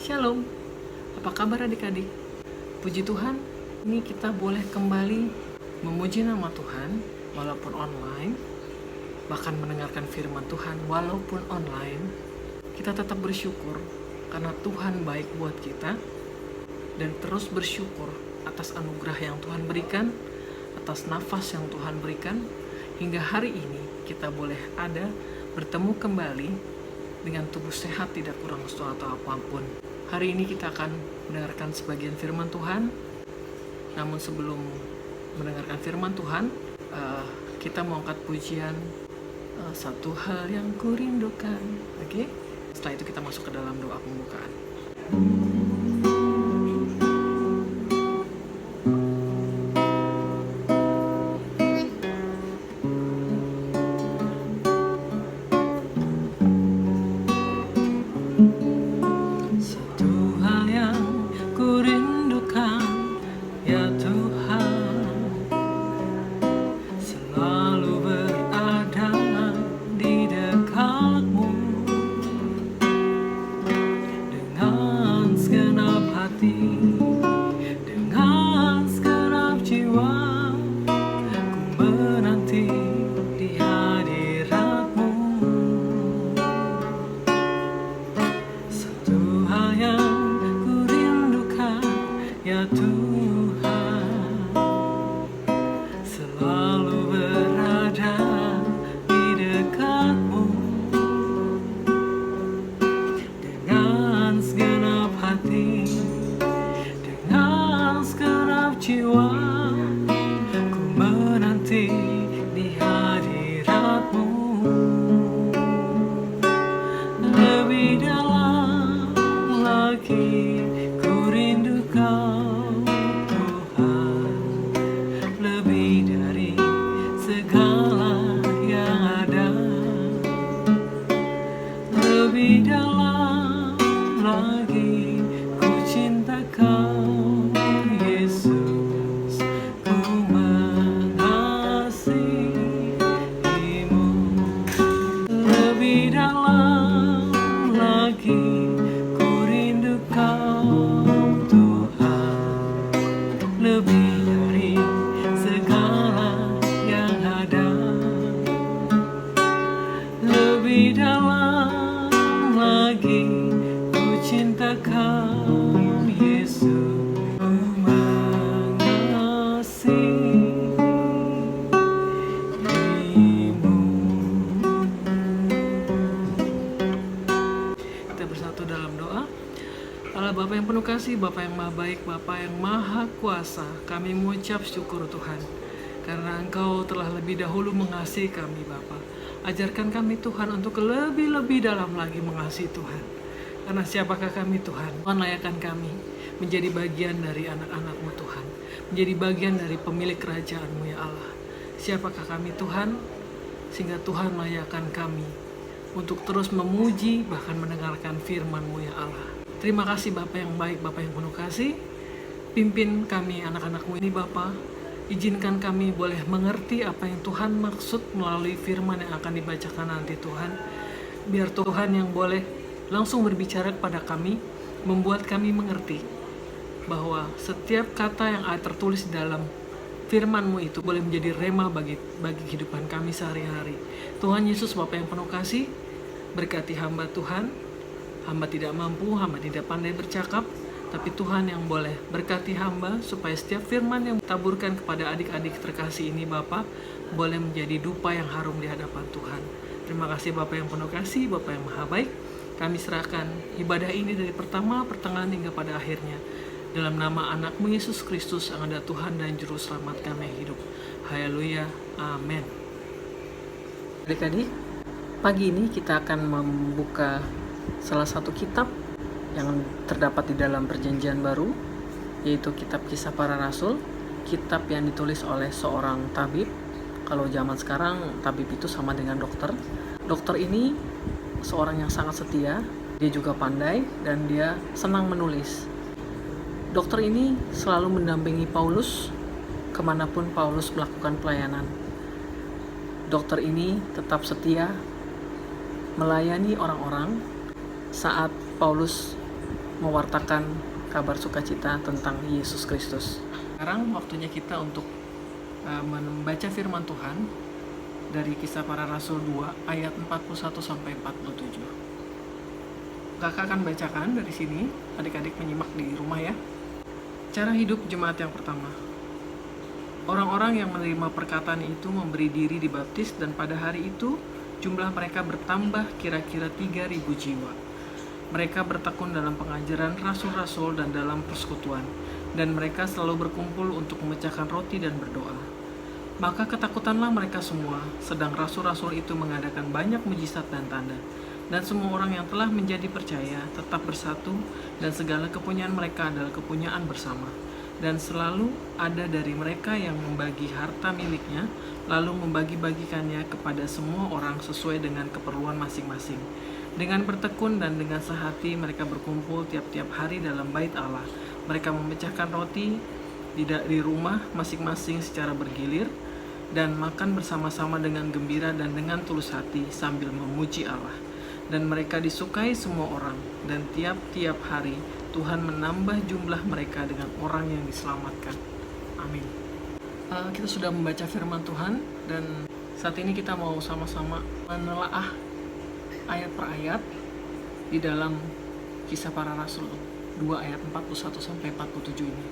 Shalom, apa kabar adik-adik? Puji Tuhan, ini kita boleh kembali memuji nama Tuhan walaupun online, bahkan mendengarkan firman Tuhan walaupun online. Kita tetap bersyukur karena Tuhan baik buat kita dan terus bersyukur atas anugerah yang Tuhan berikan, atas nafas yang Tuhan berikan, hingga hari ini kita boleh ada bertemu kembali dengan tubuh sehat, tidak kurang suatu atau apapun. Hari ini kita akan mendengarkan sebagian firman Tuhan. Namun sebelum mendengarkan firman Tuhan, kita mau angkat pujian satu hal yang kurindukan. Oke? Setelah itu kita masuk ke dalam doa pembukaan. Bapa yang penuh kasih, Bapa yang maha baik, Bapa yang maha kuasa, kami mengucap syukur Tuhan, karena Engkau telah lebih dahulu mengasihi kami Bapa. Ajarkan kami Tuhan untuk lebih dalam lagi mengasihi Tuhan. Karena siapakah kami Tuhan? Tuhan layakkan kami menjadi bagian dari anak-anak-Mu Tuhan, menjadi bagian dari pemilik kerajaan-Mu ya Allah. Siapakah kami Tuhan? Sehingga Tuhan layakkan kami untuk terus memuji, bahkan mendengarkan firman-Mu ya Allah. Terima kasih Bapa yang baik, Bapa yang penuh kasih. Pimpin kami anak-anak-Mu ini Bapa. Izinkan kami boleh mengerti apa yang Tuhan maksud melalui firman yang akan dibacakan nanti Tuhan. Biar Tuhan yang boleh langsung berbicara kepada kami, membuat kami mengerti bahwa setiap kata yang ada tertulis dalam firman-Mu itu boleh menjadi rema bagi kehidupan kami sehari-hari. Tuhan Yesus Bapa yang penuh kasih, berkati hamba Tuhan. Hamba tidak mampu, hamba tidak pandai bercakap, tapi Tuhan yang boleh berkati hamba supaya setiap firman yang taburkan kepada adik-adik terkasih ini Bapa boleh menjadi dupa yang harum di hadapan Tuhan. Terima kasih Bapa yang penuh kasih, Bapa yang maha baik. Kami serahkan ibadah ini dari pertama, pertengahan hingga pada akhirnya. Dalam nama anak-Mu Yesus Kristus yang ada Tuhan dan Juru Selamat kami hidup. Haleluya, amin. Adik-adik, pagi ini kita akan membuka salah satu kitab yang terdapat di dalam Perjanjian Baru, yaitu kitab Kisah Para Rasul, kitab yang ditulis oleh seorang tabib. Kalau zaman sekarang tabib itu sama dengan dokter. Dokter ini seorang yang sangat setia, dia juga pandai dan dia senang menulis. Dokter ini selalu mendampingi Paulus kemanapun Paulus melakukan pelayanan. Dokter ini tetap setia melayani orang-orang saat Paulus mewartakan kabar sukacita tentang Yesus Kristus. Sekarang waktunya kita untuk membaca firman Tuhan dari Kisah Para Rasul 2 ayat 41 sampai 47. Kakak akan bacakan dari sini, adik-adik menyimak di rumah ya. Cara hidup jemaat yang pertama. Orang-orang yang menerima perkataan itu memberi diri dibaptis, dan pada hari itu jumlah mereka bertambah kira-kira 3.000 jiwa. Mereka bertekun dalam pengajaran rasul-rasul dan dalam persekutuan, dan mereka selalu berkumpul untuk memecahkan roti dan berdoa. Maka ketakutanlah mereka semua, sedang rasul-rasul itu mengadakan banyak mujizat dan tanda. Dan semua orang yang telah menjadi percaya tetap bersatu, dan segala kepunyaan mereka adalah kepunyaan bersama. Dan selalu ada dari mereka yang membagi harta miliknya, lalu membagi-bagikannya kepada semua orang sesuai dengan keperluan masing-masing. Dengan bertekun dan dengan sehati mereka berkumpul tiap-tiap hari dalam bait Allah. Mereka memecahkan roti di rumah masing-masing secara bergilir, dan makan bersama-sama dengan gembira dan dengan tulus hati sambil memuji Allah. Dan mereka disukai semua orang, dan tiap-tiap hari Tuhan menambah jumlah mereka dengan orang yang diselamatkan. Amin. Kita sudah membaca firman Tuhan, dan saat ini kita mau sama-sama menelaah ayat per ayat di dalam Kisah Para Rasul 2 ayat 41 sampai 47 ini.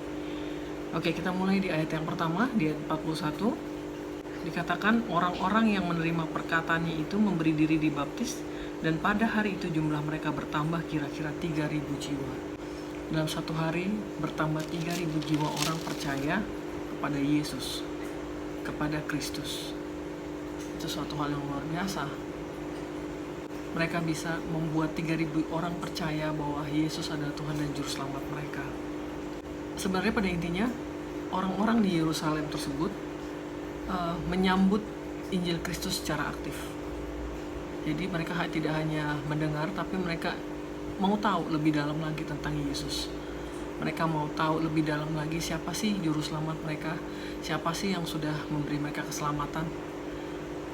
Oke, kita mulai di ayat yang pertama, di ayat 41. Dikatakan orang-orang yang menerima perkataannya itu memberi diri dibaptis, dan pada hari itu jumlah mereka bertambah kira-kira 3.000 jiwa. Dalam satu hari bertambah 3.000 jiwa orang percaya kepada Yesus, kepada Kristus. Itu suatu hal yang luar biasa. Mereka bisa membuat 3.000 orang percaya bahwa Yesus adalah Tuhan dan Juru Selamat mereka. Sebenarnya pada intinya, orang-orang di Yerusalem tersebut menyambut Injil Kristus secara aktif. Jadi mereka tidak hanya mendengar, tapi mereka mau tahu lebih dalam lagi tentang Yesus. Mereka mau tahu lebih dalam lagi siapa sih Juru Selamat mereka, siapa sih yang sudah memberi mereka keselamatan.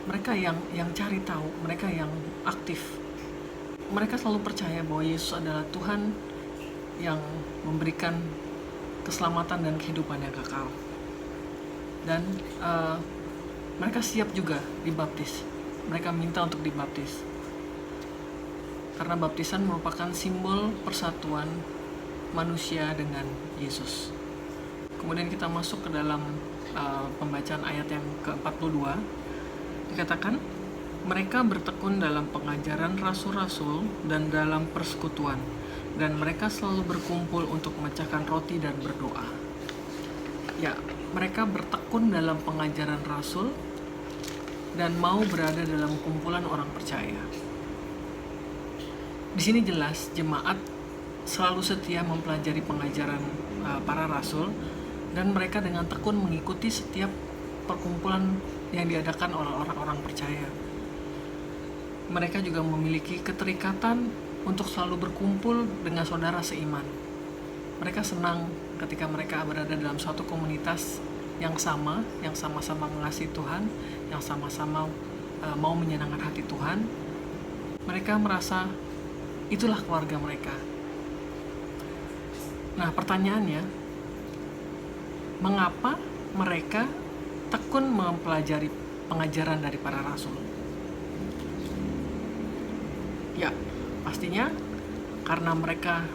Mereka yang cari tahu, mereka yang aktif. Mereka selalu percaya bahwa Yesus adalah Tuhan yang memberikan keselamatan dan kehidupan yang kekal. Dan mereka siap juga dibaptis. Mereka minta untuk dibaptis. Karena baptisan merupakan simbol persatuan manusia dengan Yesus. Kemudian kita masuk ke dalam pembacaan ayat yang ke-42. Dikatakan, mereka bertekun dalam pengajaran rasul-rasul dan dalam persekutuan, dan mereka selalu berkumpul untuk memecahkan roti dan berdoa. Ya, mereka bertekun dalam pengajaran rasul dan mau berada dalam kumpulan orang percaya. Di sini jelas jemaat selalu setia mempelajari pengajaran para rasul, dan mereka dengan tekun mengikuti setiap perkumpulan yang diadakan oleh orang-orang percaya. Mereka juga memiliki keterikatan untuk selalu berkumpul dengan saudara seiman. Mereka senang ketika mereka berada dalam suatu komunitas yang sama-sama mengasihi Tuhan, yang sama-sama mau menyenangkan hati Tuhan. Mereka merasa itulah keluarga mereka. Nah, pertanyaannya, mengapa mereka tekun mempelajari pengajaran dari para rasul? Ya, pastinya karena mereka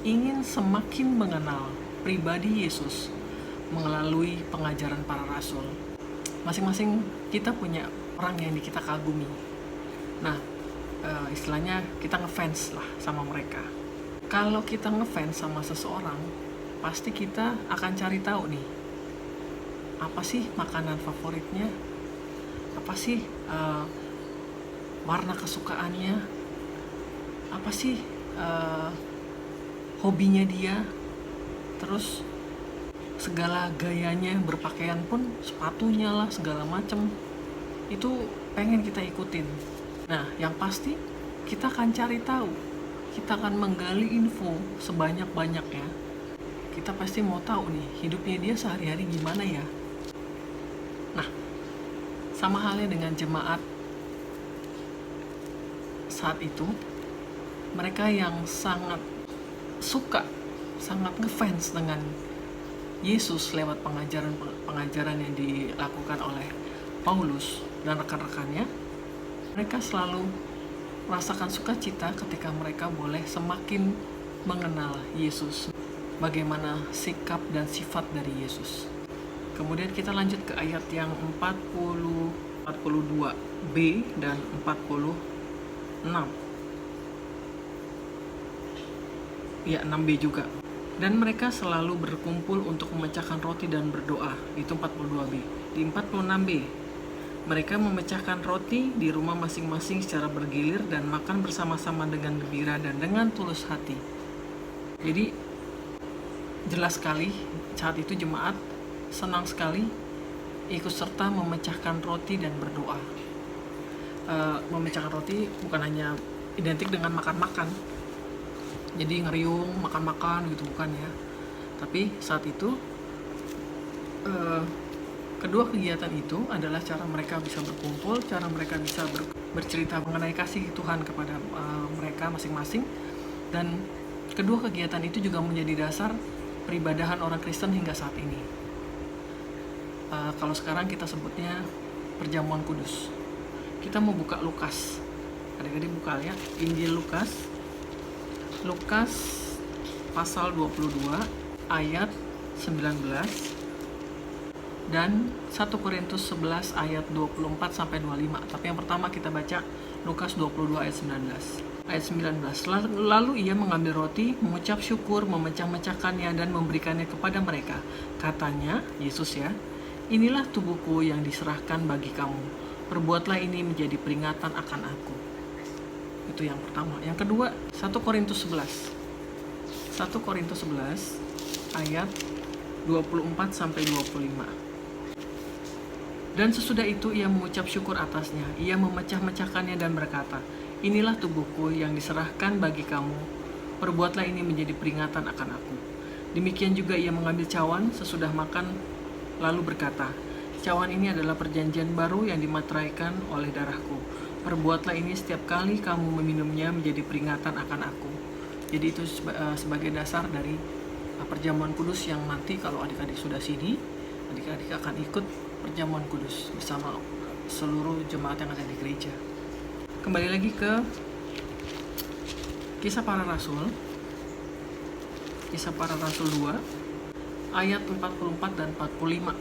ingin semakin mengenal pribadi Yesus melalui pengajaran para rasul. Masing-masing kita punya orang yang kita kagumi. Nah, istilahnya kita ngefans lah sama mereka. Kalau kita ngefans sama seseorang, pasti kita akan cari tahu nih, apa sih makanan favoritnya, apa sih warna kesukaannya, apa sih hobinya dia, terus segala gayanya, berpakaian pun, sepatunya lah, segala macem, itu pengen kita ikutin. Nah, yang pasti kita akan cari tahu, kita akan menggali info sebanyak-banyaknya. Kita pasti mau tahu nih, hidupnya dia sehari-hari gimana ya. Nah, sama halnya dengan jemaat saat itu, mereka yang sangat suka, sangat ngefans dengan Yesus lewat pengajaran yang dilakukan oleh Paulus dan rekan-rekannya. Mereka selalu merasakan sukacita ketika mereka boleh semakin mengenal Yesus, bagaimana sikap dan sifat dari Yesus. Kemudian kita lanjut ke ayat yang 42b dan 46. Ya, 6b juga. Dan mereka selalu berkumpul untuk memecahkan roti dan berdoa. Itu 42b. Di 46b, mereka memecahkan roti di rumah masing-masing secara bergilir dan makan bersama-sama dengan gembira dan dengan tulus hati. Jadi jelas sekali saat itu jemaat senang sekali ikut serta memecahkan roti dan berdoa. Memecahkan roti bukan hanya identik dengan makan-makan, jadi ngeriung, makan-makan gitu, bukan ya. Tapi saat itu kedua kegiatan itu adalah cara mereka bisa berkumpul, cara mereka bisa bercerita mengenai kasih Tuhan kepada mereka masing-masing. Dan kedua kegiatan itu juga menjadi dasar peribadahan orang Kristen hingga saat ini. Kalau sekarang kita sebutnya perjamuan kudus. Kita mau buka Lukas. Adik-adik buka ya, Injil Lukas pasal 22 ayat 19 dan 1 Korintus 11 ayat 24 sampai 25. Tapi yang pertama kita baca Lukas 22 ayat 19. Ayat 19. Lalu ia mengambil roti, mengucap syukur, memecah-mecahkannya dan memberikannya kepada mereka. Katanya, Yesus ya, inilah tubuhku yang diserahkan bagi kamu. Perbuatlah ini menjadi peringatan akan aku. Itu yang pertama. Yang kedua, 1 Korintus 11. 1 Korintus 11 ayat 24 sampai 25. Dan sesudah itu ia mengucap syukur atasnya. Ia memecah-mecahkannya dan berkata, inilah tubuhku yang diserahkan bagi kamu. Perbuatlah ini menjadi peringatan akan aku. Demikian juga ia mengambil cawan sesudah makan lalu berkata, cawan ini adalah perjanjian baru yang dimateraikan oleh darahku. Perbuatlah ini setiap kali kamu meminumnya menjadi peringatan akan aku. Jadi itu sebagai dasar dari perjamuan kudus yang nanti kalau adik-adik sudah sidi, adik-adik akan ikut perjamuan kudus bersama seluruh jemaat yang ada di gereja. Kembali lagi ke Kisah Para Rasul. Kisah Para Rasul 2 ayat 44 dan 45.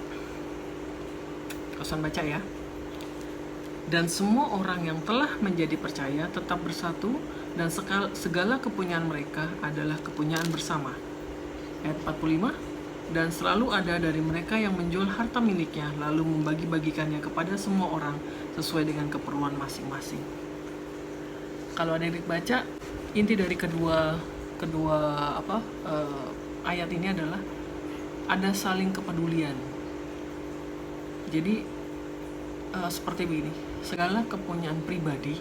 Kosan baca ya. Dan semua orang yang telah menjadi percaya tetap bersatu dan segala kepunyaan mereka adalah kepunyaan bersama. Ayat 45. Dan selalu ada dari mereka yang menjual harta miliknya lalu membagi-bagikannya kepada semua orang sesuai dengan keperluan masing-masing. Kalau adik-adik baca, inti dari kedua ayat ini adalah ada saling kepedulian. Jadi seperti begini, segala kepunyaan pribadi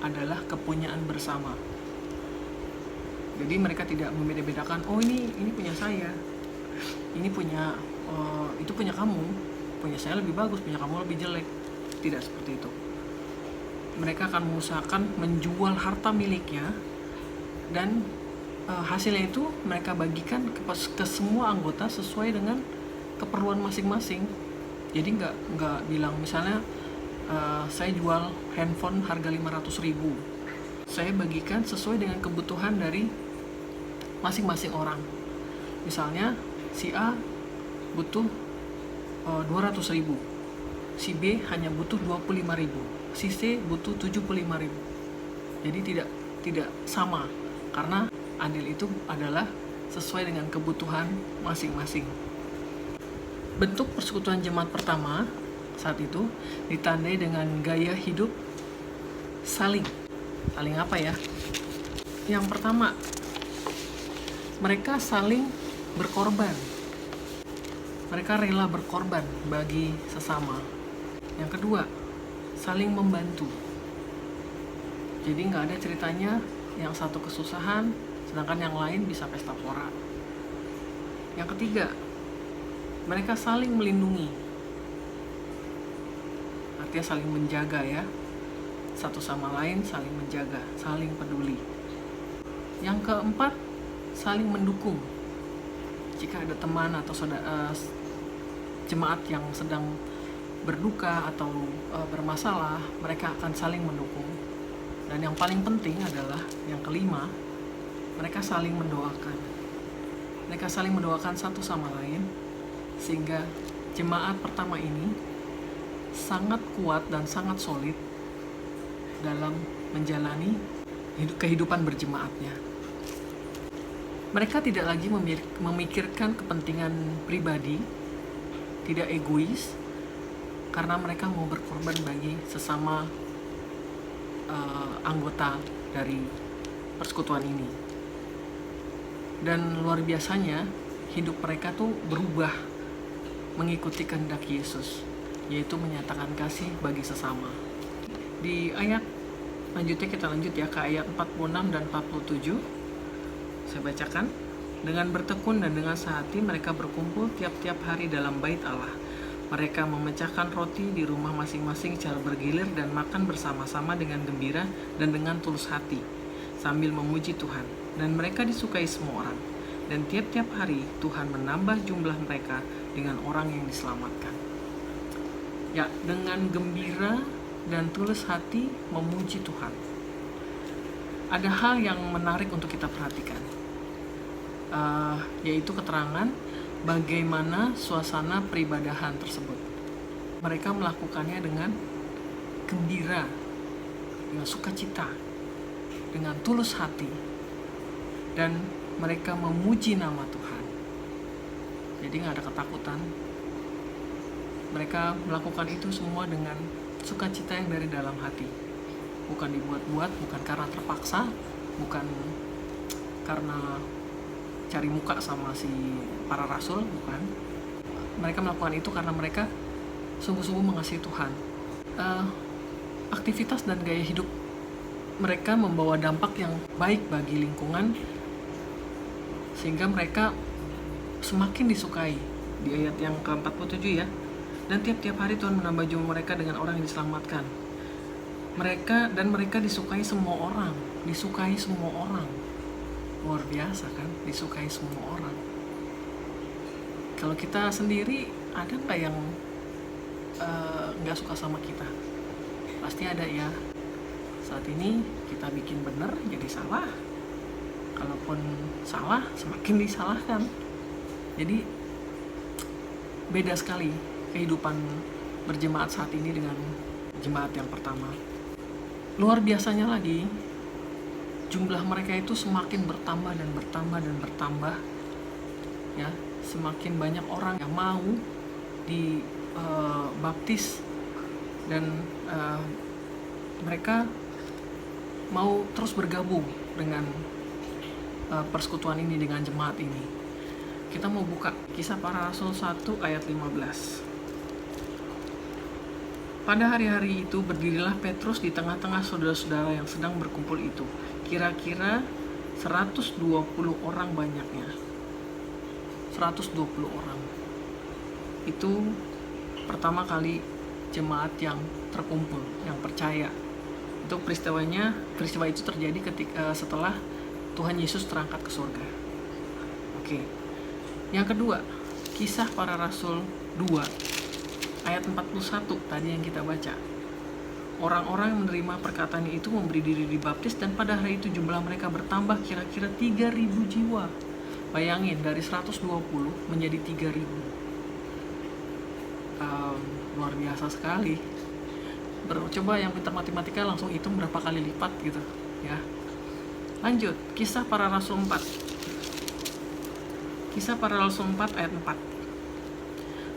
adalah kepunyaan bersama. Jadi mereka tidak membeda-bedakan, oh ini punya saya, ini punya itu punya kamu, punya saya lebih bagus, punya kamu lebih jelek. Tidak seperti itu. Mereka akan mengusahakan menjual harta miliknya dan hasilnya itu mereka bagikan ke semua anggota sesuai dengan keperluan masing-masing. Jadi nggak bilang misalnya saya jual handphone harga 500.000, saya bagikan sesuai dengan kebutuhan dari masing-masing orang. Misalnya si A butuh 200.000, si B hanya butuh 25.000, si C butuh 75.000. Jadi tidak sama, karena adil itu adalah sesuai dengan kebutuhan masing-masing. Bentuk persekutuan jemaat pertama saat itu ditandai dengan gaya hidup saling apa ya? Yang pertama, mereka saling berkorban. Mereka rela berkorban bagi sesama. Yang kedua, saling membantu. Jadi nggak ada ceritanya yang satu kesusahan sedangkan yang lain bisa pesta pora. Yang ketiga, mereka saling melindungi. Artinya saling menjaga ya. Satu sama lain saling menjaga, saling peduli. Yang keempat, saling mendukung. Jika ada teman atau jemaat yang sedang berduka atau bermasalah, mereka akan saling mendukung. Dan yang paling penting adalah yang kelima, mereka saling mendoakan. Mereka saling mendoakan satu sama lain, sehingga jemaat pertama ini sangat kuat dan sangat solid dalam menjalani kehidupan berjemaatnya. Mereka tidak lagi memikirkan kepentingan pribadi, tidak egois, karena mereka mau berkorban bagi sesama anggota dari persekutuan ini. Dan luar biasanya, hidup mereka tuh berubah mengikuti kehendak Yesus, yaitu menyatakan kasih bagi sesama. Di ayat lanjutnya, kita lanjut ya ke ayat 46 dan 47. Saya bacakan. Dengan bertekun dan dengan sehati mereka berkumpul tiap-tiap hari dalam bait Allah. Mereka memecahkan roti di rumah masing-masing secara bergilir dan makan bersama-sama dengan gembira dan dengan tulus hati, sambil memuji Tuhan. Dan mereka disukai semua orang. Dan tiap-tiap hari Tuhan menambah jumlah mereka dengan orang yang diselamatkan. Ya, dengan gembira dan tulus hati memuji Tuhan. Ada hal yang menarik untuk kita perhatikan, yaitu keterangan bagaimana suasana peribadahan tersebut. Mereka melakukannya dengan gembira, dengan sukacita, dengan tulus hati, dan mereka memuji nama Tuhan. Jadi gak ada ketakutan. Mereka melakukan itu semua dengan sukacita yang dari dalam hati, bukan dibuat-buat, bukan karena terpaksa, bukan karena cari muka sama si para rasul, bukan. Mereka melakukan itu karena mereka sungguh-sungguh mengasihi Tuhan. Aktivitas dan gaya hidup mereka membawa dampak yang baik bagi lingkungan, sehingga mereka semakin disukai. Di ayat yang ke-47 ya. Dan tiap-tiap hari Tuhan menambah jumlah mereka dengan orang yang diselamatkan. Mereka disukai semua orang, luar biasa kan, disukai semua orang. Kalau kita sendiri, ada nggak yang nggak suka sama kita? Pasti ada ya. Saat ini kita bikin benar jadi salah, kalaupun salah semakin disalahkan. Jadi beda sekali kehidupan berjemaat saat ini dengan jemaat yang pertama. Luar biasanya lagi, jumlah mereka itu semakin bertambah dan bertambah ya. Semakin banyak orang yang mau dibaptis dan mereka mau terus bergabung dengan persekutuan ini, dengan jemaat ini. Kita mau buka Kisah Para Rasul 1 ayat 15. Pada hari-hari itu berdirilah Petrus di tengah-tengah saudara-saudara yang sedang berkumpul itu. Kira-kira 120 orang banyaknya. 120 orang. Itu pertama kali jemaat yang terkumpul, yang percaya. Itu peristiwa itu terjadi setelah Tuhan Yesus terangkat ke surga. Oke. Yang kedua, Kisah Para Rasul 2 ayat 41 tadi yang kita baca. Orang-orang yang menerima perkataan itu memberi diri dibaptis, dan pada hari itu jumlah mereka bertambah kira-kira 3.000 jiwa. Bayangin, dari 120 menjadi 3.000. Luar biasa sekali. Coba yang pintar matematika langsung hitung berapa kali lipat gitu ya. Lanjut, Kisah Para Rasul 4. Kisah Para Rasul 4 ayat 4.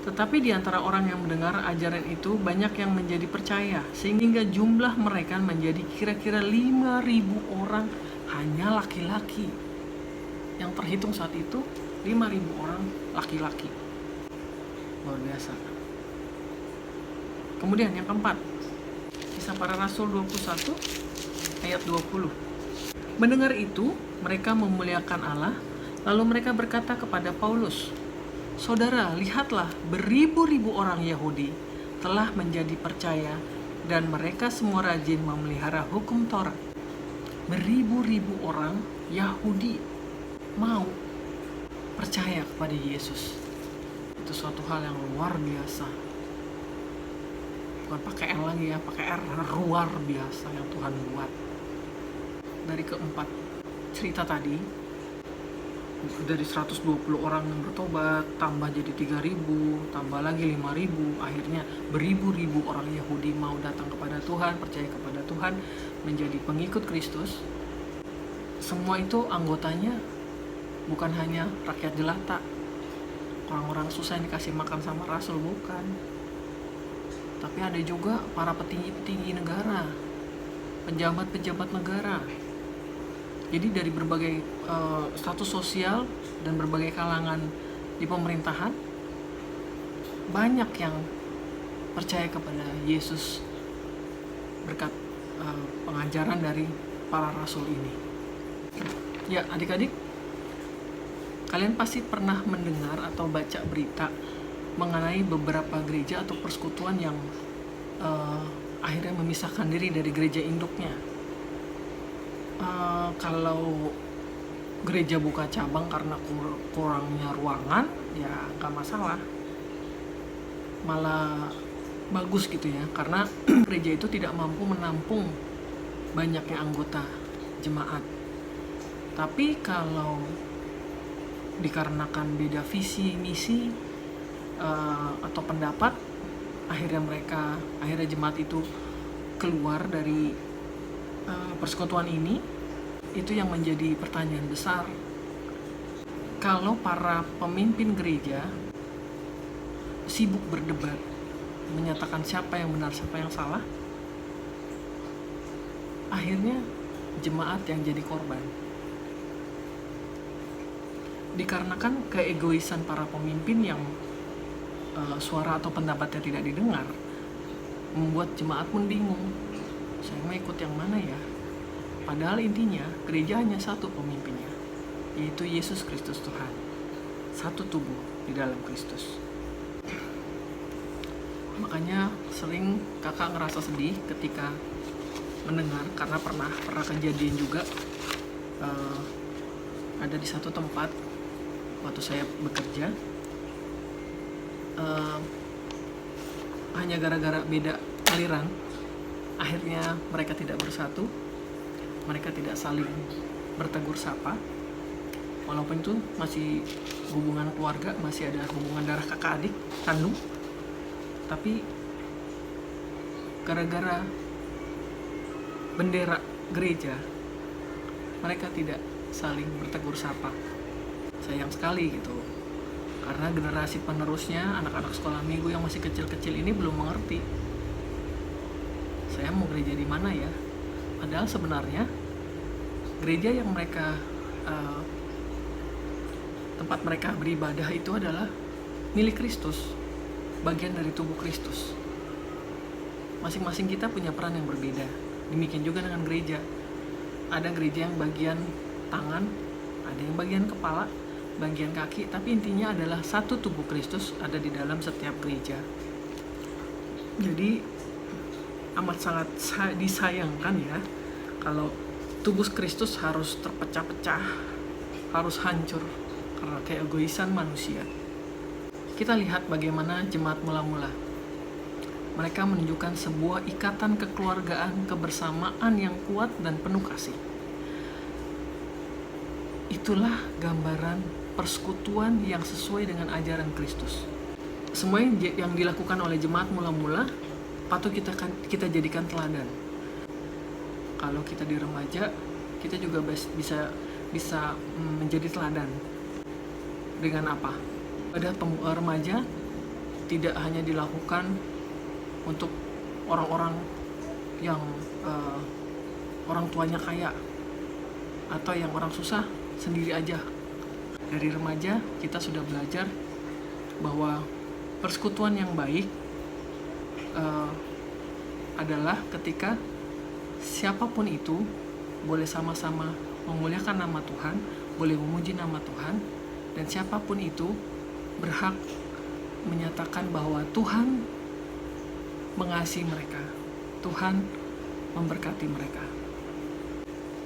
Tetapi di antara orang yang mendengar ajaran itu banyak yang menjadi percaya, sehingga jumlah mereka menjadi kira-kira 5.000 orang, hanya laki-laki. Yang terhitung saat itu 5.000 orang laki-laki. Luar biasa. Kemudian yang keempat, Kisah Para Rasul 21 ayat 20. Mendengar itu, mereka memuliakan Allah, lalu mereka berkata kepada Paulus, "Saudara, lihatlah, beribu-ribu orang Yahudi telah menjadi percaya, dan mereka semua rajin memelihara hukum Taurat." Beribu-ribu orang Yahudi mau percaya kepada Yesus. Itu suatu hal yang luar biasa. Bukan pakai L lagi ya, pakai R, luar biasa yang Tuhan buat. Dari keempat cerita tadi, dari 120 orang yang bertobat, tambah jadi 3.000, tambah lagi 5.000, akhirnya beribu-ribu orang Yahudi mau datang kepada Tuhan, percaya kepada Tuhan, menjadi pengikut Kristus. Semua itu anggotanya bukan hanya rakyat jelata, orang-orang susah yang dikasih makan sama rasul, bukan. Tapi ada juga para petinggi-petinggi negara, pejabat-pejabat negara. Jadi dari berbagai status sosial dan berbagai kalangan di pemerintahan, banyak yang percaya kepada Yesus berkat pengajaran dari para rasul ini. Ya, adik-adik, kalian pasti pernah mendengar atau baca berita mengenai beberapa gereja atau persekutuan yang akhirnya memisahkan diri dari gereja induknya. Kalau gereja buka cabang karena kurangnya ruangan, ya nggak masalah, malah bagus gitu ya, karena gereja itu tidak mampu menampung banyaknya anggota jemaat. Tapi kalau dikarenakan beda visi misi atau pendapat, akhirnya jemaat itu keluar dari persekutuan ini. Itu yang menjadi pertanyaan besar. Kalau para pemimpin gereja sibuk berdebat, menyatakan siapa yang benar, siapa yang salah, akhirnya jemaat yang jadi korban. Dikarenakan keegoisan para pemimpin yang suara atau pendapatnya tidak didengar, membuat jemaat pun bingung, saya mau ikut yang mana ya? Padahal intinya gereja hanya satu pemimpinnya, yaitu Yesus Kristus Tuhan. Satu tubuh di dalam Kristus. Makanya sering kakak ngerasa sedih ketika mendengar, karena pernah kejadian juga ada di satu tempat waktu saya bekerja, hanya gara-gara beda aliran, akhirnya mereka tidak bersatu, mereka tidak saling bertegur sapa, walaupun itu masih hubungan keluarga, masih ada hubungan darah kakak adik kandung, tapi gara-gara bendera gereja mereka tidak saling bertegur sapa. Sayang sekali gitu, karena generasi penerusnya, anak-anak sekolah minggu yang masih kecil-kecil ini belum mengerti saya mau gereja di mana ya. Padahal sebenarnya gereja yang mereka tempat mereka beribadah itu adalah milik Kristus, bagian dari tubuh Kristus. Masing-masing kita punya peran yang berbeda. Demikian juga dengan gereja. Ada gereja yang bagian tangan, ada yang bagian kepala, bagian kaki, tapi intinya adalah satu tubuh Kristus ada di dalam setiap gereja. Jadi amat sangat disayangkan ya kalau tubuh Kristus harus terpecah-pecah, harus hancur karena keegoisan manusia. Kita lihat bagaimana jemaat mula-mula. Mereka menunjukkan sebuah ikatan kekeluargaan, kebersamaan yang kuat dan penuh kasih. Itulah gambaran persekutuan yang sesuai dengan ajaran Kristus. Semua yang dilakukan oleh jemaat mula-mula patut kita jadikan teladan. Kalau kita di remaja, kita juga bisa menjadi teladan. Dengan apa? Pada remaja tidak hanya dilakukan untuk orang-orang yang orang tuanya kaya atau yang orang susah sendiri aja. Dari remaja kita sudah belajar bahwa persekutuan yang baik adalah ketika siapapun itu boleh sama-sama memuliakan nama Tuhan, boleh memuji nama Tuhan, dan siapapun itu berhak menyatakan bahwa Tuhan mengasihi mereka, Tuhan memberkati mereka.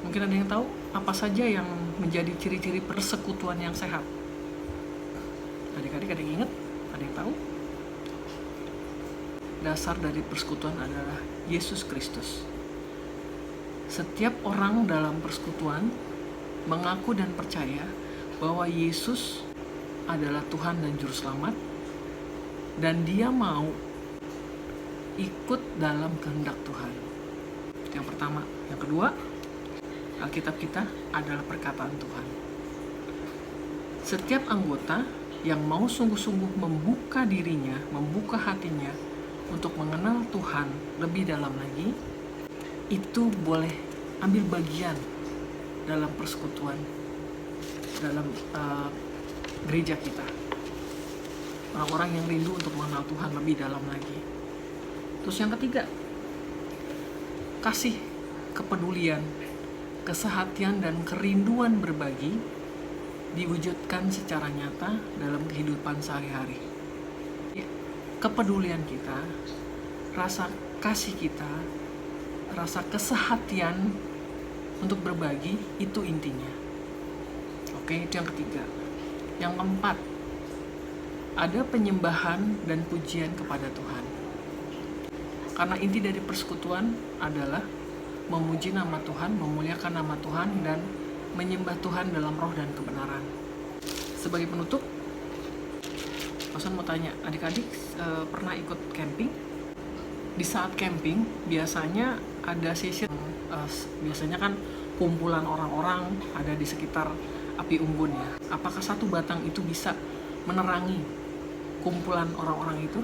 Mungkin ada yang tahu Apa saja yang menjadi ciri-ciri persekutuan yang sehat? Adik-adik ada yang ingat? Ada yang tahu? Dasar dari persekutuan adalah Yesus Kristus. Setiap orang dalam persekutuan mengaku dan percaya bahwa Yesus adalah Tuhan dan Juru Selamat, dan dia mau ikut dalam kehendak Tuhan. Itu yang pertama. Yang kedua, Alkitab kita adalah perkataan Tuhan. Setiap anggota yang mau sungguh-sungguh membuka dirinya, membuka hatinya untuk mengenal Tuhan lebih dalam lagi, itu boleh ambil bagian dalam persekutuan dalam gereja kita. Orang-orang yang rindu untuk mengenal Tuhan lebih dalam lagi. Terus yang ketiga, kasih, kepedulian, kesehatian dan kerinduan berbagi diwujudkan secara nyata dalam kehidupan sehari-hari. Kepedulian kita, rasa kasih kita, rasa kesehatian untuk berbagi, itu intinya. Oke, itu yang ketiga. Yang keempat, ada penyembahan dan pujian kepada Tuhan. Karena inti dari persekutuan adalah memuji nama Tuhan, memuliakan nama Tuhan, dan menyembah Tuhan dalam roh dan kebenaran. Sebagai penutup, Pasan mau tanya, adik-adik pernah ikut camping? Di saat camping, biasanya ada sesi, biasanya kan kumpulan orang-orang ada di sekitar api unggun ya. Apakah satu batang itu bisa menerangi kumpulan orang-orang itu?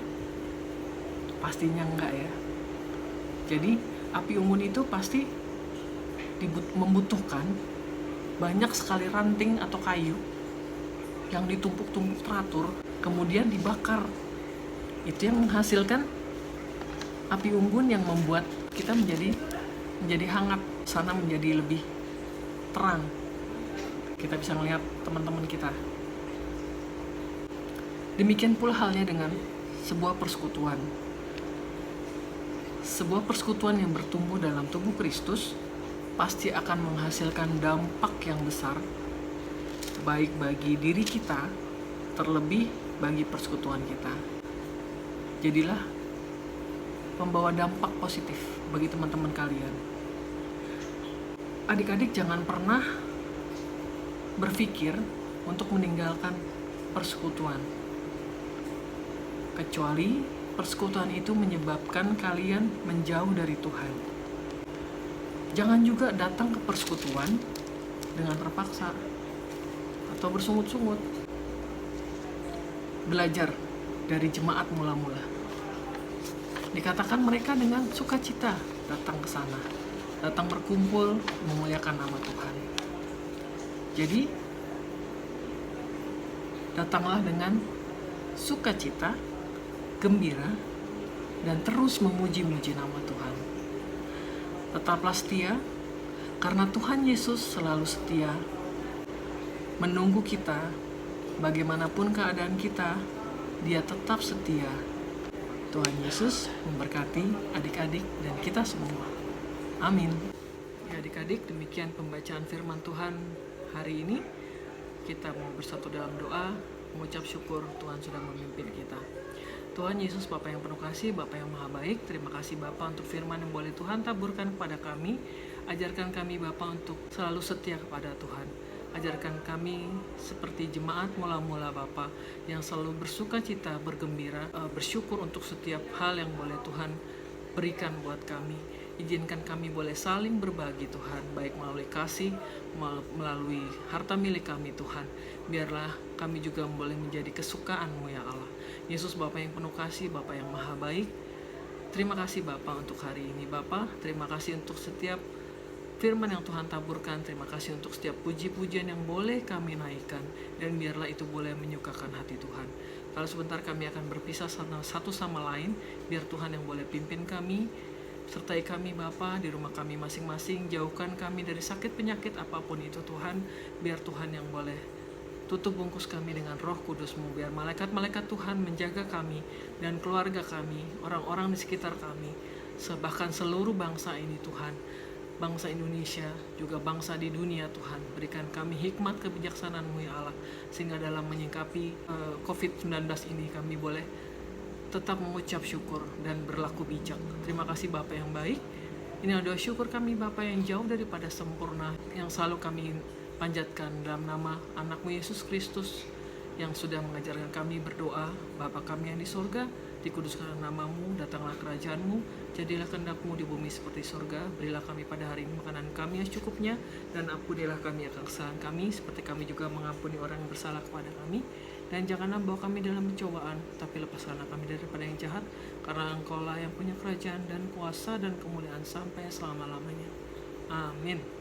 Pastinya enggak ya. Jadi api unggun itu pasti membutuhkan banyak sekali ranting atau kayu yang ditumpuk-tumpuk teratur, kemudian dibakar. Itu yang menghasilkan api unggun yang membuat kita menjadi hangat, sana menjadi lebih terang. Kita bisa melihat teman-teman kita. Demikian pula halnya dengan sebuah persekutuan. Sebuah persekutuan yang bertumbuh dalam tubuh Kristus pasti akan menghasilkan dampak yang besar, baik bagi diri kita, terlebih bagi persekutuan kita. Jadilah membawa dampak positif bagi teman-teman kalian. Adik-adik jangan pernah berpikir untuk meninggalkan persekutuan, kecuali persekutuan itu menyebabkan kalian menjauh dari Tuhan. Jangan juga datang ke persekutuan dengan terpaksa atau bersungut-sungut. Belajar dari jemaat mula-mula. Dikatakan mereka dengan sukacita datang ke sana, datang berkumpul memuliakan nama Tuhan. Jadi, datanglah dengan sukacita, gembira, dan terus memuji-muji nama Tuhan. Tetaplah setia, karena Tuhan Yesus selalu setia menunggu kita. Bagaimanapun keadaan kita, Dia tetap setia. Tuhan Yesus memberkati adik-adik dan kita semua. Amin. Ya adik-adik, demikian pembacaan firman Tuhan hari ini. Kita mau bersatu dalam doa, mengucap syukur Tuhan sudah memimpin kita. Tuhan Yesus, Bapa yang penuh kasih, Bapa yang maha baik, terima kasih Bapa untuk firman yang boleh Tuhan taburkan kepada kami. Ajarkan kami Bapa untuk selalu setia kepada Tuhan. Ajarkan kami seperti jemaat mula-mula Bapa yang selalu bersuka cita, bergembira, bersyukur untuk setiap hal yang boleh Tuhan berikan buat kami. Izinkan kami boleh saling berbagi Tuhan, baik melalui kasih, melalui harta milik kami Tuhan. Biarlah kami juga boleh menjadi kesukaan-Mu ya Allah. Yesus Bapa yang penuh kasih, Bapa yang maha baik, terima kasih Bapa untuk hari ini Bapa. Terima kasih untuk setiap firman yang Tuhan taburkan. Terima kasih untuk setiap puji-pujian yang boleh kami naikkan, dan biarlah itu boleh menyukakan hati Tuhan. Kalau sebentar kami akan berpisah satu sama lain, biar Tuhan yang boleh pimpin kami, sertai kami Bapa di rumah kami masing-masing. Jauhkan kami dari sakit penyakit apapun itu Tuhan. Biar Tuhan yang boleh tutup bungkus kami dengan Roh Kudus-Mu. Biar malaikat-malaikat Tuhan menjaga kami dan keluarga kami, orang-orang di sekitar kami, bahkan seluruh bangsa ini Tuhan. bangsa Indonesia, juga bangsa di dunia Tuhan. Berikan kami hikmat kebijaksanaan-Mu ya Allah, sehingga dalam menyikapi COVID-19 ini kami boleh tetap mengucap syukur dan berlaku bijak. Terima kasih Bapa yang baik. Ini adalah syukur kami Bapa yang jauh daripada sempurna, yang selalu kami panjatkan dalam nama anak-Mu Yesus Kristus, yang sudah mengajarkan kami berdoa. Bapa kami yang di surga, dikuduskanlah nama-Mu, datanglah kerajaan-Mu, jadilah kehendak-Mu di bumi seperti surga. Berilah kami pada hari ini makanan kami yang secukupnya, dan ampunilah kami akan kesalahan kami, seperti kami juga mengampuni orang yang bersalah kepada kami. Dan janganlah bawa kami dalam pencobaan, tapi lepaskanlah kami daripada yang jahat, karena Engkau-Lah yang punya kerajaan dan kuasa dan kemuliaan sampai selama-lamanya. Amin.